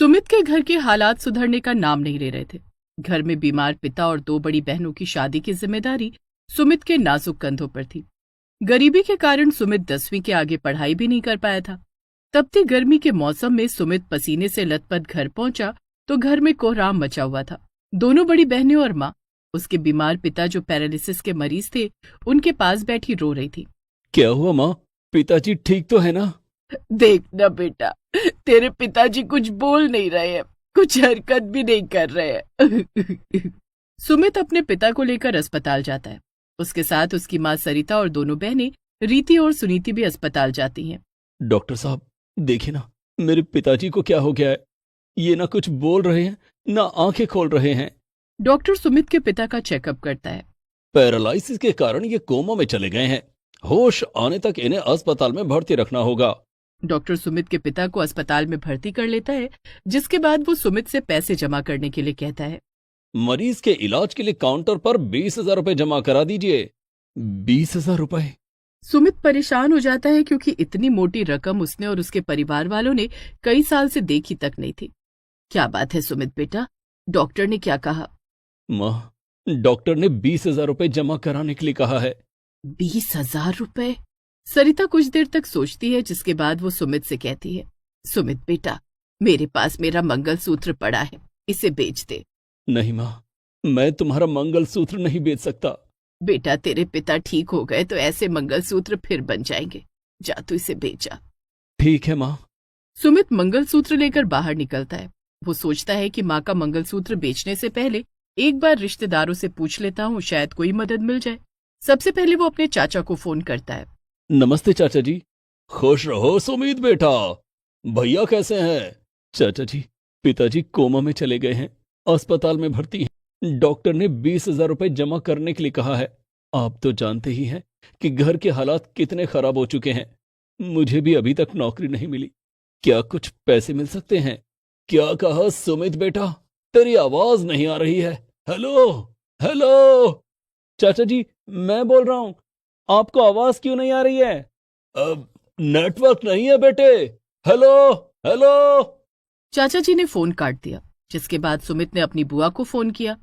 सुमित के घर के हालात सुधरने का नाम नहीं ले रहे थे। घर में बीमार पिता और दो बड़ी बहनों की शादी की जिम्मेदारी सुमित के नाजुक कंधों पर थी। गरीबी के कारण सुमित 10वीं के आगे पढ़ाई भी नहीं कर पाया था। तपती गर्मी के मौसम में सुमित पसीने से लथपथ घर पहुंचा तो घर में कोहराम मचा हुआ था। दोनों बड़ी बहनें और माँ, उसके बीमार पिता जो पैरालिसिस के मरीज थे, उनके पास बैठी रो रही थी। क्या हुआ माँ? पिताजी ठीक तो है ना? देख ना बेटा, तेरे पिताजी कुछ बोल नहीं रहे हैं, कुछ हरकत भी नहीं कर रहे हैं। सुमित अपने पिता को लेकर अस्पताल जाता है। उसके साथ उसकी माँ सरिता और दोनों बहनें रीति और सुनीति भी अस्पताल जाती हैं। डॉक्टर साहब, देखिए ना, मेरे पिताजी को क्या हो गया है। ये ना कुछ बोल रहे हैं, ना आंखें खोल रहे हैं। डॉक्टर सुमित के पिता का चेकअप करता है। पैरालिसिस के कारण ये कोमा में चले गए हैं। होश आने तक इन्हें अस्पताल में भर्ती रखना होगा। डॉक्टर सुमित के पिता को अस्पताल में भर्ती कर लेता है, जिसके बाद वो सुमित से पैसे जमा करने के लिए कहता है। मरीज के इलाज के लिए काउंटर पर 20,000 रुपए जमा करा दीजिए। 20,000 रुपए? सुमित परेशान हो जाता है क्योंकि इतनी मोटी रकम उसने और उसके परिवार वालों ने कई साल से देखी तक नहीं थी। क्या बात है सुमित बेटा, डॉक्टर ने क्या कहा? माँ, डॉक्टर ने 20,000 रुपए जमा कराने के लिए कहा है। 20,000 रुपए? सरिता कुछ देर तक सोचती है, जिसके बाद वो सुमित से कहती है, सुमित बेटा, मेरे पास मेरा मंगलसूत्र पड़ा है, इसे बेच दे। नहीं माँ, मैं तुम्हारा मंगलसूत्र नहीं बेच सकता। बेटा, तेरे पिता ठीक हो गए तो ऐसे मंगलसूत्र फिर बन जाएंगे। जा तू इसे बेचा। ठीक है माँ। सुमित मंगलसूत्र लेकर बाहर निकलता है। वो सोचता है कि माँ का मंगलसूत्र बेचने से पहले एक बार रिश्तेदारों से पूछ लेता हूँ, शायद कोई मदद मिल जाए। सबसे पहले वो अपने चाचा को फोन करता है। नमस्ते चाचा जी। खुश रहो सुमित बेटा। भैया कैसे हैं? चाचा जी, पिताजी कोमा में चले गए हैं, अस्पताल में भर्ती हैं। डॉक्टर ने 20,000 रुपए जमा करने के लिए कहा है। आप तो जानते ही हैं कि घर के हालात कितने खराब हो चुके हैं। मुझे भी अभी तक नौकरी नहीं मिली। क्या कुछ पैसे मिल सकते हैं? क्या कहा सुमित बेटा? तेरी आवाज नहीं आ रही है। Hello hello. चाचा जी, मैं बोल रहा हूं, आपको आवाज क्यों नहीं आ रही है? अब नेटवर्क नहीं है बेटे। Hello hello. चाचा जी ने फोन काट दिया, जिसके बाद सुमित ने अपनी बुआ को फोन किया।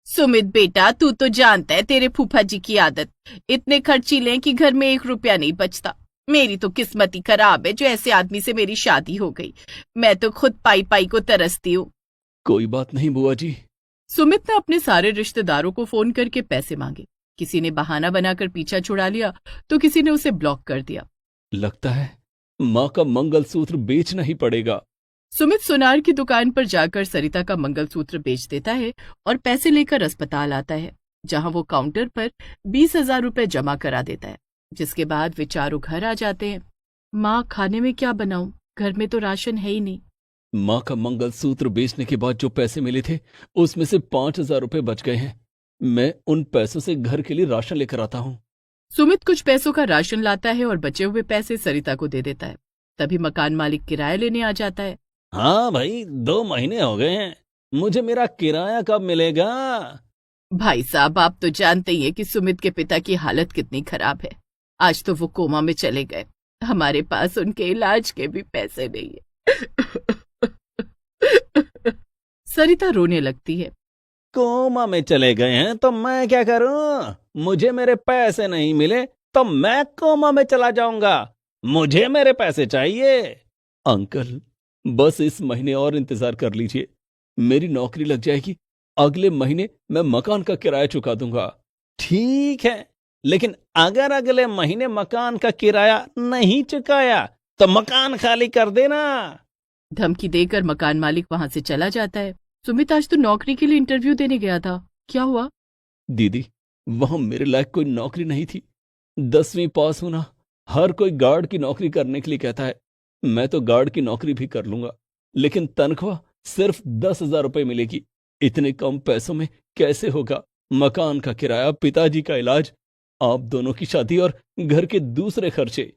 सुमित बेटा, तू तो जानता है तेरे फूफा जी की आदत, इतने खर्चीले कि घर में 1 रुपया नहीं बचता। मेरी तो किस्मत ही खराब है जो ऐसे आदमी से मेरी शादी हो गई। मैं तो खुद पाई पाई को तरसती हूँ। कोई बात नहीं बुआ जी। सुमित ने अपने सारे रिश्तेदारों को फोन करके पैसे मांगे। किसी ने बहाना बनाकर पीछा छुड़ा लिया तो किसी ने उसे ब्लॉक कर दिया। लगता है माँ का मंगलसूत्र बेचना ही पड़ेगा। सुमित सुनार की दुकान पर जाकर सरिता का मंगलसूत्र बेच देता है और पैसे लेकर अस्पताल आता है, जहां वो काउंटर पर 20,000 रुपए जमा करा देता है। जिसके बाद वे चारों घर आ जाते हैं। माँ, खाने में क्या बनाऊं? घर में तो राशन है ही नहीं। माँ का मंगलसूत्र बेचने के बाद जो पैसे मिले थे, उसमें से 5,000 रुपए बच गए हैं। मैं उन पैसों से घर के लिए राशन लेकर आता हूँ। सुमित कुछ पैसों का राशन लाता है और बचे हुए पैसे सरिता को दे देता है। तभी मकान मालिक किराया लेने आ जाता है। हाँ भाई, 2 महीने हो गए हैं, मुझे मेरा किराया कब मिलेगा? भाई साहब, आप तो जानते ही हैं कि सुमित के पिता की हालत कितनी खराब है। आज तो वो कोमा में चले गए, हमारे पास उनके इलाज के भी पैसे नहीं है। सरिता रोने लगती है। कोमा में चले गए हैं तो मैं क्या करूं? मुझे मेरे पैसे नहीं मिले तो मैं कोमा में चला जाऊंगा। मुझे मेरे पैसे चाहिए। अंकल, बस इस महीने और इंतजार कर लीजिए, मेरी नौकरी लग जाएगी। अगले महीने मैं मकान का किराया चुका दूंगा। ठीक है, लेकिन अगर अगले महीने मकान का किराया नहीं चुकाया तो मकान खाली कर देना। धमकी देकर मकान मालिक वहां से चला जाता है। सुमित आज तो नौकरी के लिए इंटरव्यू देने गया था, क्या हुआ? दीदी, वहां मेरे लायक कोई नौकरी नहीं थी। 10वीं पास होना, हर कोई गार्ड की नौकरी करने के लिए कहता है। मैं तो गार्ड की नौकरी भी कर लूंगा, लेकिन तनख्वाह सिर्फ 10,000 रुपए मिलेगी। इतने कम पैसों में कैसे होगा? मकान का किराया, पिताजी का इलाज, आप दोनों की शादी और घर के दूसरे खर्चे।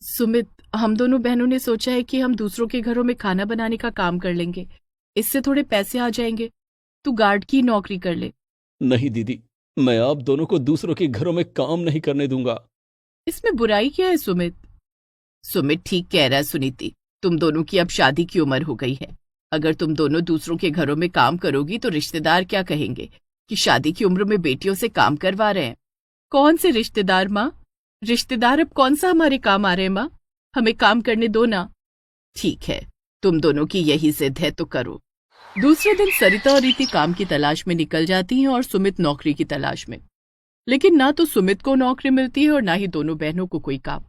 सुमित, हम दोनों बहनों ने सोचा है कि हम दूसरों के घरों में खाना बनाने का काम कर लेंगे, इससे थोड़े पैसे आ जाएंगे। तू गार्ड की नौकरी कर ले। नहीं दीदी, मैं आप दोनों को दूसरों के घरों में काम नहीं करने दूंगा। इसमें बुराई क्या है सुमित? सुमित ठीक कह रहा है सुनीति, तुम दोनों की अब शादी की उम्र हो गई है। अगर तुम दोनों दूसरों के घरों में काम करोगी तो रिश्तेदार क्या कहेंगे कि शादी की उम्र में बेटियों से काम करवा रहे हैं। कौन से रिश्तेदार माँ? रिश्तेदार अब कौन सा हमारे काम आ रहे हैं माँ? हमें काम करने दो ना। ठीक है, तुम दोनों की यही जिद है तो करो। दूसरे दिन सरिता और रीति काम की तलाश में निकल जाती हैं और सुमित नौकरी की तलाश में। लेकिन ना तो सुमित को नौकरी मिलती है और ना ही दोनों बहनों को कोई काम।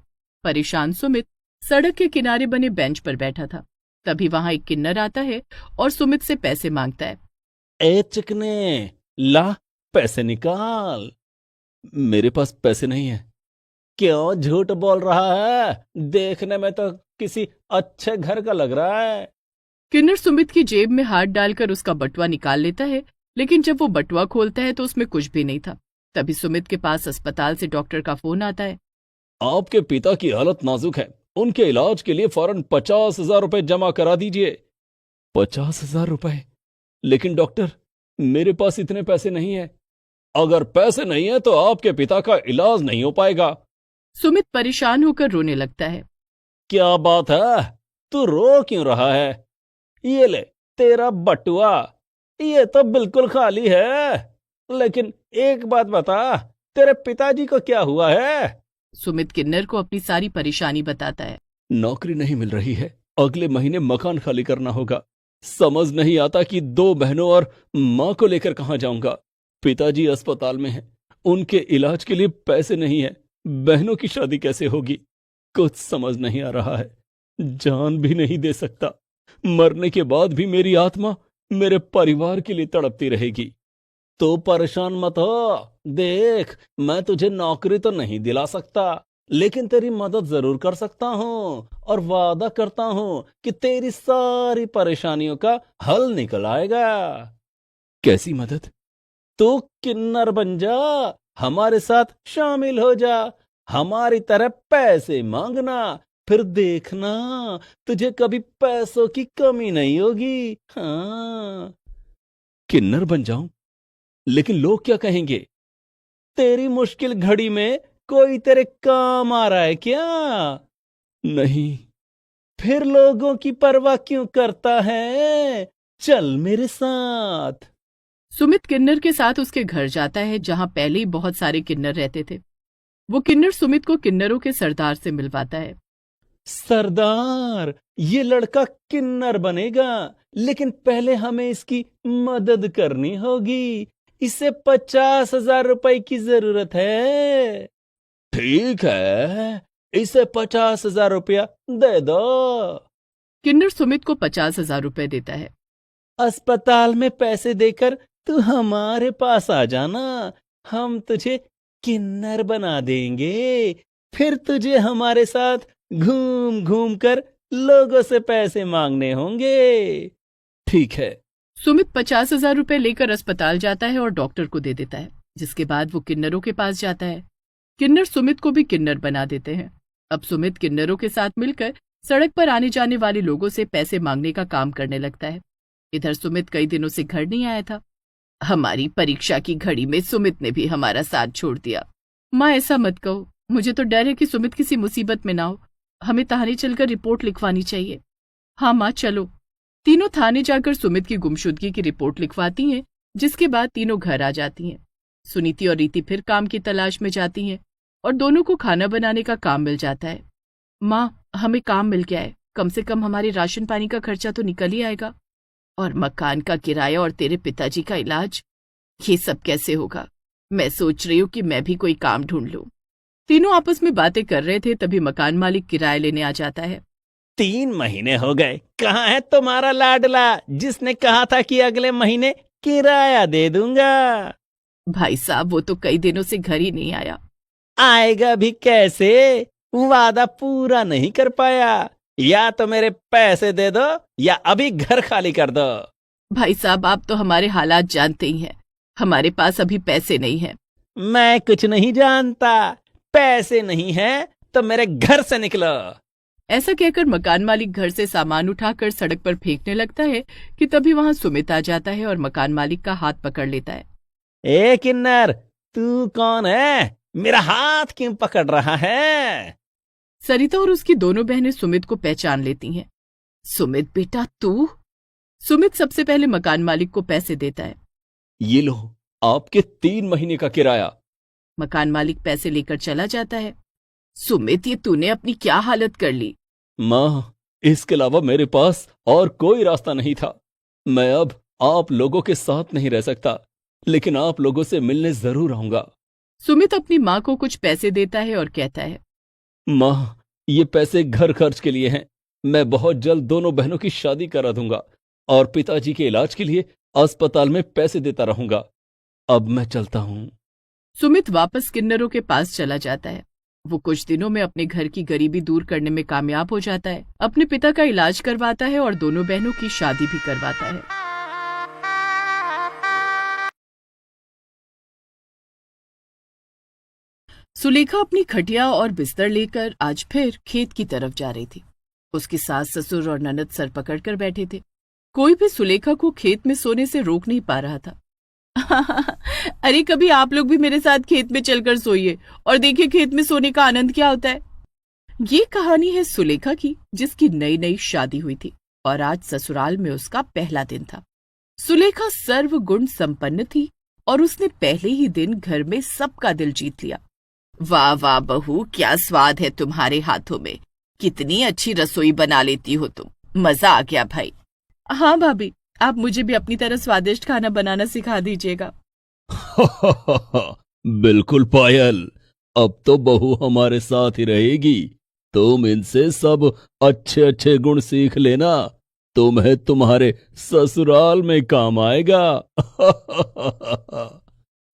परेशान सुमित सड़क के किनारे बने बेंच पर बैठा था। तभी वहां एक किन्नर आता है और सुमित से पैसे मांगता है। ए चिकने, ला पैसे निकाल। मेरे पास पैसे नहीं है। क्यों झूठ बोल रहा है? देखने में तो किसी अच्छे घर का लग रहा है। किन्नर सुमित की जेब में हाथ डालकर उसका बटुआ निकाल लेता है, लेकिन जब वो बटुआ खोलता है तो उसमें कुछ भी नहीं था। तभी सुमित के पास अस्पताल से डॉक्टर का फोन आता है। आपके पिता की हालत नाजुक है, उनके इलाज के लिए फौरन 50,000 रुपए जमा करा दीजिए। 50,000 रुपए? लेकिन डॉक्टर, मेरे पास इतने पैसे नहीं है। अगर पैसे नहीं है तो आपके पिता का इलाज नहीं हो पाएगा। सुमित परेशान होकर रोने लगता है। क्या बात है? तू रो क्यों रहा है? ये ले तेरा बटुआ, ये तो बिल्कुल खाली है। लेकिन एक बात बता, तेरे पिताजी को क्या हुआ है? सुमित किन्नर को अपनी सारी परेशानी बताता है। नौकरी नहीं मिल रही है, अगले महीने मकान खाली करना होगा। समझ नहीं आता कि 2 बहनों और माँ को लेकर कहाँ जाऊंगा। पिताजी अस्पताल में हैं, उनके इलाज के लिए पैसे नहीं है। बहनों की शादी कैसे होगी? कुछ समझ नहीं आ रहा है। जान भी नहीं दे सकता। मरने के बाद भी मेरी आत्मा मेरे परिवार के लिए तड़पती रहेगी। तो परेशान मत हो। देख, मैं तुझे नौकरी तो नहीं दिला सकता, लेकिन तेरी मदद जरूर कर सकता हूँ और वादा करता हूँ कि तेरी सारी परेशानियों का हल निकल आएगा। कैसी मदद? तू किन्नर बन जा, हमारे साथ शामिल हो जा, हमारी तरह पैसे मांगना, फिर देखना तुझे कभी पैसों की कमी नहीं होगी। हाँ। किन्नर बन जाऊं? लेकिन लोग क्या कहेंगे? तेरी मुश्किल घड़ी में कोई तेरे काम आ रहा है क्या? नहीं। फिर लोगों की परवाह क्यों करता है? चल मेरे साथ। सुमित किन्नर के साथ उसके घर जाता है, जहां पहले ही बहुत सारे किन्नर रहते थे। वो किन्नर सुमित को किन्नरों के सरदार से मिलवाता है। सरदार, ये लड़का किन्नर बनेगा, लेकिन पहले हमें इसकी मदद करनी होगी। इसे 50,000 रुपए की जरूरत है। ठीक है, इसे 50,000 रुपया दे दो। किन्नर सुमित को 50,000 रुपए देता है। अस्पताल में पैसे देकर तू हमारे पास आ जाना, हम तुझे किन्नर बना देंगे। फिर तुझे हमारे साथ घूम घूम कर लोगों से पैसे मांगने होंगे। ठीक है। सुमित 50,000 रुपए लेकर अस्पताल जाता है और डॉक्टर को दे देता है, जिसके बाद वो किन्नरों के पास जाता है। किन्नर सुमित को भी किन्नर बना देते हैं। अब सुमित किन्नरों के साथ मिलकर सड़क पर आने जाने वाले लोगों से पैसे मांगने का काम करने लगता है। इधर सुमित कई दिनों से घर नहीं आया था। हमारी परीक्षा की घड़ी में सुमित ने भी हमारा साथ छोड़ दिया। माँ, ऐसा मत कहो, मुझे तो डर है कि सुमित किसी मुसीबत में ना हो। हमें थाने चलकर रिपोर्ट लिखवानी चाहिए। हाँ माँ, चलो। तीनों थाने जाकर सुमित की गुमशुदगी की रिपोर्ट लिखवाती हैं, जिसके बाद तीनों घर आ जाती हैं। सुनीति और रीति फिर काम की तलाश में जाती हैं और दोनों को खाना बनाने का काम मिल जाता है। माँ, हमें काम मिल गया है, कम से कम हमारे राशन पानी का खर्चा तो निकल ही आएगा। और मकान का किराया और तेरे पिताजी का इलाज, ये सब कैसे होगा? मैं सोच रही हूँ कि मैं भी कोई काम ढूंढ लूं। तीनों आपस में बातें कर रहे थे, तभी मकान मालिक किराया लेने आ जाता है। 3 महीने हो गए, कहाँ है तुम्हारा लाडला जिसने कहा था कि अगले महीने किराया दे दूंगा? भाई साहब, वो तो कई दिनों से घर ही नहीं आया। आएगा भी कैसे? वादा पूरा नहीं कर पाया। या तो मेरे पैसे दे दो या अभी घर खाली कर दो। भाई साहब, आप तो हमारे हालात जानते ही हैं। हमारे पास अभी पैसे नहीं हैं। मैं कुछ नहीं जानता। पैसे नहीं है तो मेरे घर से निकलो। ऐसा कहकर मकान मालिक घर से सामान उठाकर सड़क पर फेंकने लगता है कि तभी वहां सुमित आ जाता है और मकान मालिक का हाथ पकड़ लेता है। ए किन्नर, तू कौन है? मेरा हाथ क्यों पकड़ रहा है? सरिता और उसकी दोनों बहनें सुमित को पहचान लेती हैं। सुमित बेटा, तू? सुमित सबसे पहले मकान मालिक को पैसे देता है। ये लो, आपके 3 महीने का किराया। मकान मालिक पैसे लेकर चला जाता है। सुमित, ये तूने अपनी क्या हालत कर ली? माँ, इसके अलावा मेरे पास और कोई रास्ता नहीं था। मैं अब आप लोगों के साथ नहीं रह सकता, लेकिन आप लोगों से मिलने जरूर आऊंगा। सुमित अपनी माँ को कुछ पैसे देता है और कहता है, माँ, ये पैसे घर खर्च के लिए हैं। मैं बहुत जल्द दोनों बहनों की शादी करा दूंगा और पिताजी के इलाज के लिए अस्पताल में पैसे देता रहूंगा। अब मैं चलता हूँ। सुमित वापस किन्नरों के पास चला जाता है। वो कुछ दिनों में अपने घर की गरीबी दूर करने में कामयाब हो जाता है, अपने पिता का इलाज करवाता है और दोनों बहनों की शादी भी करवाता है। सुलेखा अपनी खटिया और बिस्तर लेकर आज फिर खेत की तरफ जा रही थी। उसकी सास, ससुर और ननद सर पकड़कर बैठे थे। कोई भी सुलेखा को खेत में सोने से रोक नहीं पा रहा था। अरे, कभी आप लोग भी मेरे साथ खेत में चलकर सोइए और देखिए खेत में सोने का आनंद क्या होता है। ये कहानी है सुलेखा की, जिसकी नई नई शादी हुई थी और आज ससुराल में उसका पहला दिन था। सुलेखा सर्वगुण संपन्न थी और उसने पहले ही दिन घर में सबका दिल जीत लिया। वाह वाह बहू, क्या स्वाद है तुम्हारे हाथों में। कितनी अच्छी रसोई बना लेती हो तुम। मजा आ गया भाई। हाँ भाभी, आप मुझे भी अपनी तरह स्वादिष्ट खाना बनाना सिखा दीजिएगा। बिल्कुल पायल, अब तो बहू हमारे साथ ही रहेगी। तुम इनसे सब अच्छे अच्छे गुण सीख लेना, तुम्हें तुम्हारे ससुराल में काम आएगा।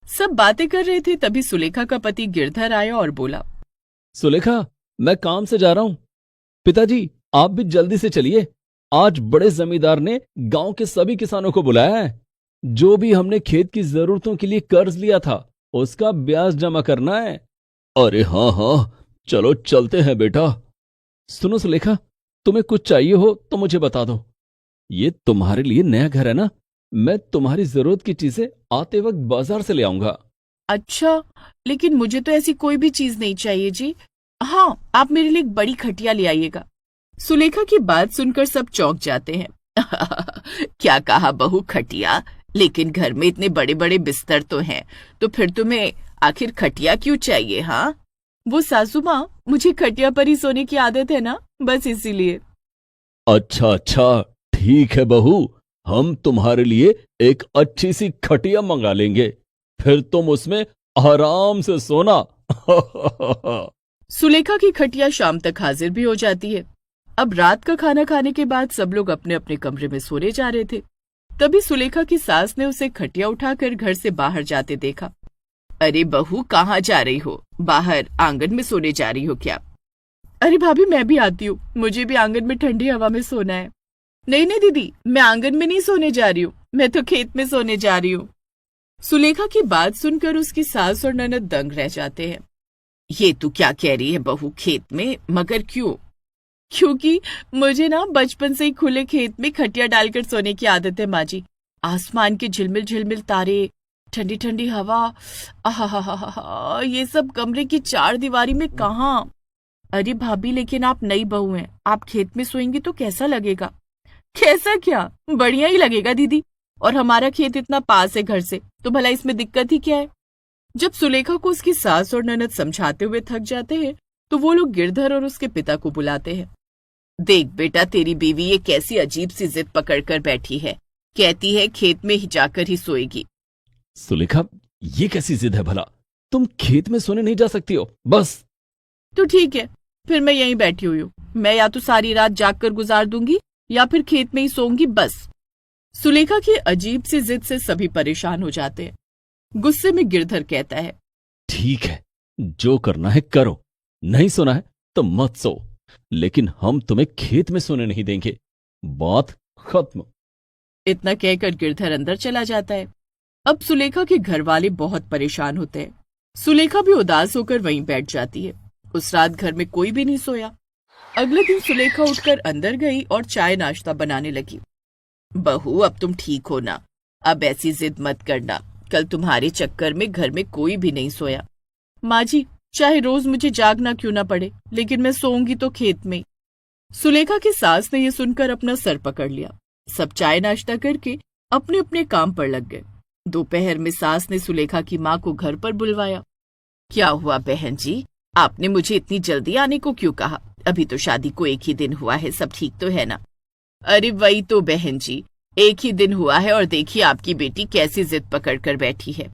सब बातें कर रहे थे, तभी सुलेखा का पति गिरधर आया और बोला, सुलेखा, मैं काम से जा रहा हूं। पिताजी, आप भी जल्दी से चलिए। आज बड़े जमींदार ने गांव के सभी किसानों को बुलाया है। जो भी हमने खेत की जरूरतों के लिए कर्ज लिया था, उसका ब्याज जमा करना है। अरे हाँ हाँ, चलो चलते हैं बेटा। सुनो सुलेखा, तुम्हें कुछ चाहिए हो तो मुझे बता दो। ये तुम्हारे लिए नया घर है ना, मैं तुम्हारी जरूरत की चीजें आते वक्त बाजार से ले आऊंगा। अच्छा, लेकिन मुझे तो ऐसी कोई भी चीज नहीं चाहिए जी। हाँ, आप मेरे लिए एक बड़ी खटिया ले आइएगा। सुलेखा की बात सुनकर सब चौंक जाते हैं। क्या कहा बहू, खटिया? लेकिन घर में इतने बड़े बड़े बिस्तर तो हैं, तो फिर तुम्हें आखिर खटिया क्यों चाहिए? हाँ, वो सासू माँ, मुझे खटिया पर ही सोने की आदत है ना, बस इसीलिए। अच्छा अच्छा, ठीक है बहू, हम तुम्हारे लिए एक अच्छी सी खटिया मंगा लेंगे, फिर तुम उसमें आराम से सोना। सुलेखा की खटिया शाम तक हाजिर भी हो जाती है। अब रात का खाना खाने के बाद सब लोग अपने अपने कमरे में सोने जा रहे थे। तभी सुलेखा की सास ने उसे खटिया उठाकर घर से बाहर जाते देखा। अरे बहू, कहाँ जा रही हो? बाहर आंगन में सोने जा रही हो क्या? अरे भाभी, मैं भी आती हूँ, मुझे भी आंगन में ठंडी हवा में सोना है। नहीं नहीं दीदी, मैं आंगन में नहीं सोने जा रही हूँ, मैं तो खेत में सोने जा रही हूँ। सुलेखा की बात सुनकर उसकी सास और ननद दंग रह जाते हैं। ये तू क्या कह रही है बहू, खेत में? मगर क्यों? क्योंकि मुझे ना बचपन से ही खुले खेत में खटिया डालकर सोने की आदत है माँ जी। आसमान के झिलमिल झिलमिल तारे, ठंडी ठंडी हवा, आहा, ये सब कमरे की चार दीवारी में कहाँ? अरे भाभी, लेकिन आप नई बहू हैं, आप खेत में सोएंगी तो कैसा लगेगा? कैसा क्या, बढ़िया ही लगेगा दीदी। और हमारा खेत इतना पास है घर से, तो भला इसमें दिक्कत ही क्या है? जब सुलेखा को उसकी सास और ननद समझाते हुए थक जाते हैं, तो वो लोग गिरधर और उसके पिता को बुलाते हैं। देख बेटा, तेरी बीवी ये कैसी अजीब सी जिद पकड़कर बैठी है, कहती है खेत में ही जाकर ही सोएगी। सुलेखा, ये कैसी जिद है भला? तुम खेत में सोने नहीं जा सकती हो, बस। तो ठीक है, फिर मैं यहीं बैठी हुई हूँ। मैं या तो सारी रात जागकर गुजार दूंगी या फिर खेत में ही सोऊंगी, बस। सुलेखा की अजीब सी जिद से सभी परेशान हो जाते हैं। गुस्से में गिरधर कहता है, ठीक है, जो करना है करो, नहीं सोना है तो मत सो, लेकिन हम तुम्हें खेत में सोने नहीं देंगे, बात खत्म। इतना कहकर गिरधर अंदर चला जाता है। अब सुलेखा के घर वाले बहुत परेशान होते हैं। सुलेखा भी उदास होकर वहीं बैठ जाती है। उस रात घर में कोई भी नहीं सोया। अगले दिन सुलेखा उठकर अंदर गई और चाय नाश्ता बनाने लगी। बहू, अब तुम ठीक हो ना? अब ऐसी जिद मत करना, कल तुम्हारे चक्कर में घर में कोई भी नहीं सोया। माँ जी, चाहे रोज मुझे जागना क्यों ना पड़े, लेकिन मैं सोऊंगी तो खेत में। सुलेखा की सास ने यह सुनकर अपना सर पकड़ लिया। सब चाय नाश्ता करके अपने अपने काम पर लग गए। दोपहर में सास ने सुलेखा की माँ को घर पर बुलवाया। क्या हुआ बहन जी, आपने मुझे इतनी जल्दी आने को क्यों कहा? अभी तो शादी को 1 ही दिन हुआ है, सब ठीक तो है ना? अरे वही तो बहन जी, 1 ही दिन हुआ है और देखिए आपकी बेटी कैसी जिद पकड़ कर बैठी है।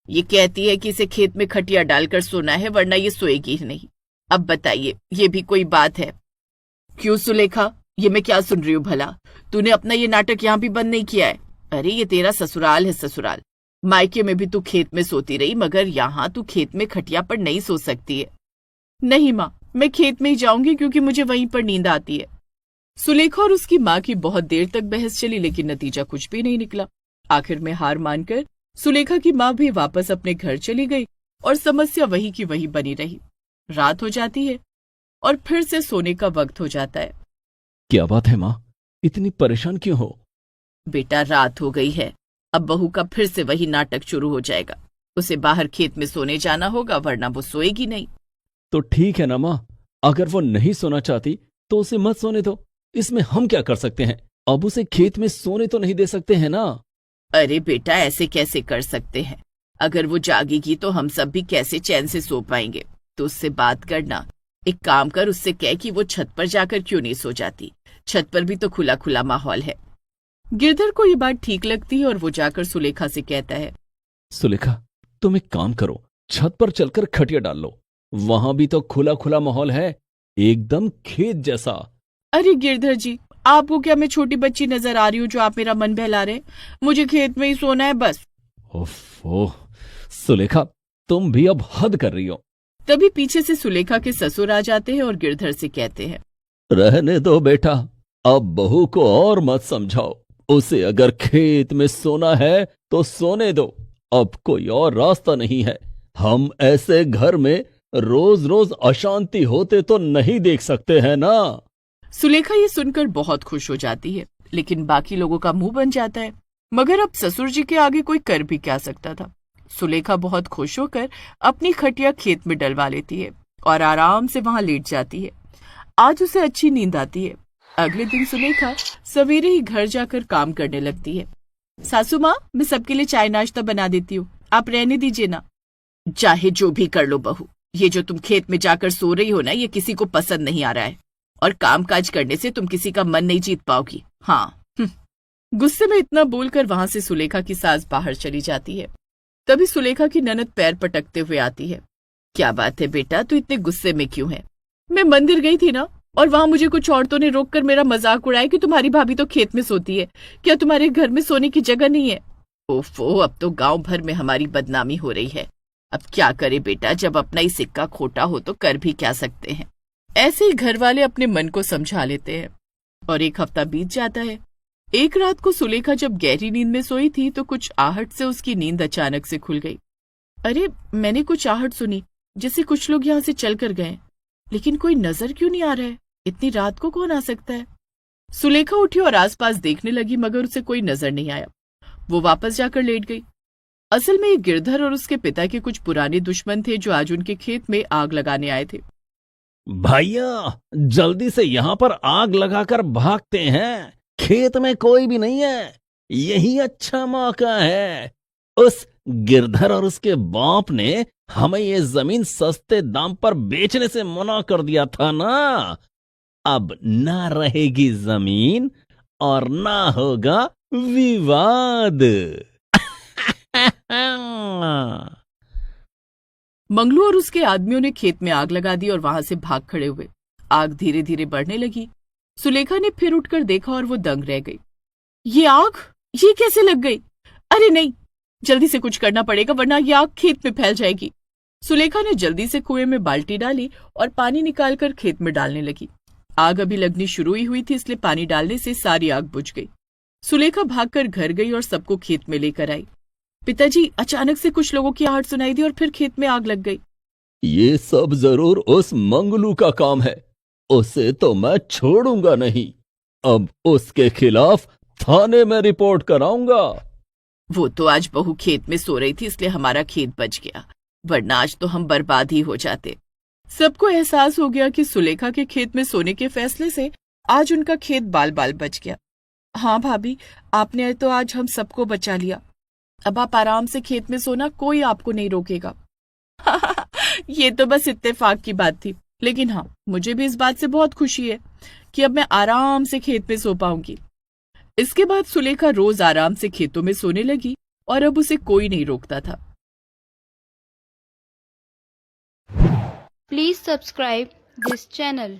ये कहती है कि इसे खेत में खटिया डालकर सोना है, वरना ये सोएगी ही नहीं। अब बताइए, ये भी कोई बात है? क्यों सुलेखा, ये मैं क्या सुन रही हूँ भला? तूने अपना ये नाटक यहाँ भी बंद नहीं किया है? अरे ये तेरा ससुराल है, ससुराल। मायके में भी तू खेत में सोती रही, मगर यहाँ तू खेत में खटिया पर नहीं सो सकती है। नहीं माँ, मैं खेत में ही जाऊंगी क्योंकि मुझे वहीं पर नींद आती है। सुलेखा और उसकी माँ की बहुत देर तक बहस चली, लेकिन नतीजा कुछ भी नहीं निकला। आखिर में हार मानकर सुलेखा की माँ भी वापस अपने घर चली गई और समस्या वही की वही बनी रही। रात हो जाती है और फिर से सोने का वक्त हो जाता है। क्या बात है माँ, इतनी परेशान क्यों हो? बेटा, रात हो गई है, अब बहू का फिर से वही नाटक शुरू हो जाएगा। उसे बाहर खेत में सोने जाना होगा, वरना वो सोएगी नहीं। तो ठीक है ना माँ, अगर वो नहीं सोना चाहती तो उसे मत सोने दो। इसमें हम क्या कर सकते हैं? अब उसे खेत में सोने तो नहीं दे सकते हैं ना? अरे बेटा, ऐसे कैसे कर सकते हैं? अगर वो जागेगी तो हम सब भी कैसे चैन से सो पाएंगे? तो उससे बात करना। एक काम कर, उससे कह कि वो छत पर जाकर क्यों नहीं सो जाती। छत पर भी तो खुला खुला माहौल है। गिरधर को ये बात ठीक लगती है और वो जाकर सुलेखा से कहता है, सुलेखा, तुम एक काम करो, छत पर चलकर खटिया डाल लो। वहां भी तो खुला खुला माहौल है, एकदम खेत जैसा। अरे गिरधर जी, आपको क्या मैं छोटी बच्ची नजर आ रही हूँ जो आप मेरा मन बहला रहे? मुझे खेत में ही सोना है बस। ओफो, सुलेखा, तुम भी अब हद कर रही हो। तभी पीछे से सुलेखा के ससुर आ जाते हैं और गिरधर से कहते हैं, रहने दो बेटा, अब बहू को और मत समझाओ। उसे अगर खेत में सोना है तो सोने दो, अब कोई और रास्ता नहीं है। हम ऐसे घर में रोज रोज अशांति होते तो नहीं देख सकते हैं ना। सुलेखा ये सुनकर बहुत खुश हो जाती है, लेकिन बाकी लोगों का मुंह बन जाता है। मगर अब ससुर जी के आगे कोई कर भी क्या सकता था। सुलेखा बहुत खुश होकर अपनी खटिया खेत में डलवा लेती है और आराम से वहां लेट जाती है। आज उसे अच्छी नींद आती है। अगले दिन सुलेखा सवेरे ही घर जाकर काम करने लगती है। सासू माँ, मैं सबके लिए चाय नाश्ता बना देती हूँ, आप रहने दीजिए ना। चाहे जो भी कर लो बहू, ये जो तुम खेत में जाकर सो रही हो ना, ये किसी को पसंद नहीं आ रहा है। और कामकाज करने से तुम किसी का मन नहीं जीत पाओगी। हाँ। गुस्से में इतना बोलकर वहां से सुलेखा की सास बाहर चली जाती है। तभी सुलेखा की ननद पैर पटकते हुए आती है। क्या बात है बेटा, तू इतने गुस्से में क्यों है? मैं मंदिर गई थी ना, और वहां मुझे कुछ औरतों ने रोककर मेरा मजाक उड़ाया कि तुम्हारी भाभी तो खेत में सोती है, क्या तुम्हारे घर में सोने की जगह नहीं है? ओफो, अब तो गांव भर में हमारी बदनामी हो रही है। अब क्या करे बेटा, जब अपना ही सिक्का खोटा हो तो कर भी क्या सकते हैं। ऐसे ही घर वाले अपने मन को समझा लेते हैं और 1 हफ्ता बीत जाता है। एक रात को सुलेखा जब गहरी नींद में सोई थी तो कुछ आहट से उसकी नींद अचानक से खुल गई। अरे, मैंने कुछ आहट सुनी, जैसे कुछ लोग यहाँ से चल कर गए, लेकिन कोई नजर क्यों नहीं आ रहा है? इतनी रात को कौन आ सकता है? सुलेखा उठी और आसपास देखने लगी, मगर उसे कोई नजर नहीं आया। वो वापस जाकर लेट गई। असल में ये गिरधर और उसके पिता के कुछ पुराने दुश्मन थे जो आज उनके खेत में आग लगाने आए थे। भैया, जल्दी से यहाँ पर आग लगाकर भागते हैं, खेत में कोई भी नहीं है, यही अच्छा मौका है। उस गिरधर और उसके बाप ने हमें ये जमीन सस्ते दाम पर बेचने से मना कर दिया था ना। अब ना रहेगी जमीन और ना होगा विवाद। मंगलू और उसके आदमियों ने खेत में आग लगा दी और वहां से भाग खड़े हुए। आग धीरे धीरे बढ़ने लगी। सुलेखा ने फिर उठकर देखा और वो दंग रह गई। ये आग, ये कैसे लग गई? अरे नहीं, जल्दी से कुछ करना पड़ेगा वरना ये आग खेत में फैल जाएगी। सुलेखा ने जल्दी से कुएं में बाल्टी डाली और पानी निकालकर खेत में डालने लगी। आग अभी लगनी शुरू ही हुई थी, इसलिए पानी डालने से सारी आग बुझ गई। सुलेखा भागकर घर गई और सबको खेत में लेकर आई। पिताजी, अचानक से कुछ लोगों की आहट सुनाई दी और फिर खेत में आग लग गई। ये सब जरूर उस मंगलू का काम है, उसे तो मैं छोड़ूंगा नहीं। अब उसके खिलाफ थाने में रिपोर्ट कराऊंगा। वो तो आज बहू खेत में सो रही थी, इसलिए हमारा खेत बच गया, वरना आज तो हम बर्बाद ही हो जाते। सबको एहसास हो गया कि सुलेखा के खेत में सोने के फैसले से आज उनका खेत बाल बाल बच गया। हाँ भाभी, आपने तो आज हम सबको बचा लिया। अब आप आराम से खेत में सोना, कोई आपको नहीं रोकेगा। ये तो बस इत्तेफाक की बात थी, लेकिन हाँ, मुझे भी इस बात से बहुत खुशी है कि अब मैं आराम से खेत में सो पाऊंगी। इसके बाद सुलेखा रोज आराम से खेतों में सोने लगी और अब उसे कोई नहीं रोकता था। Please subscribe this channel.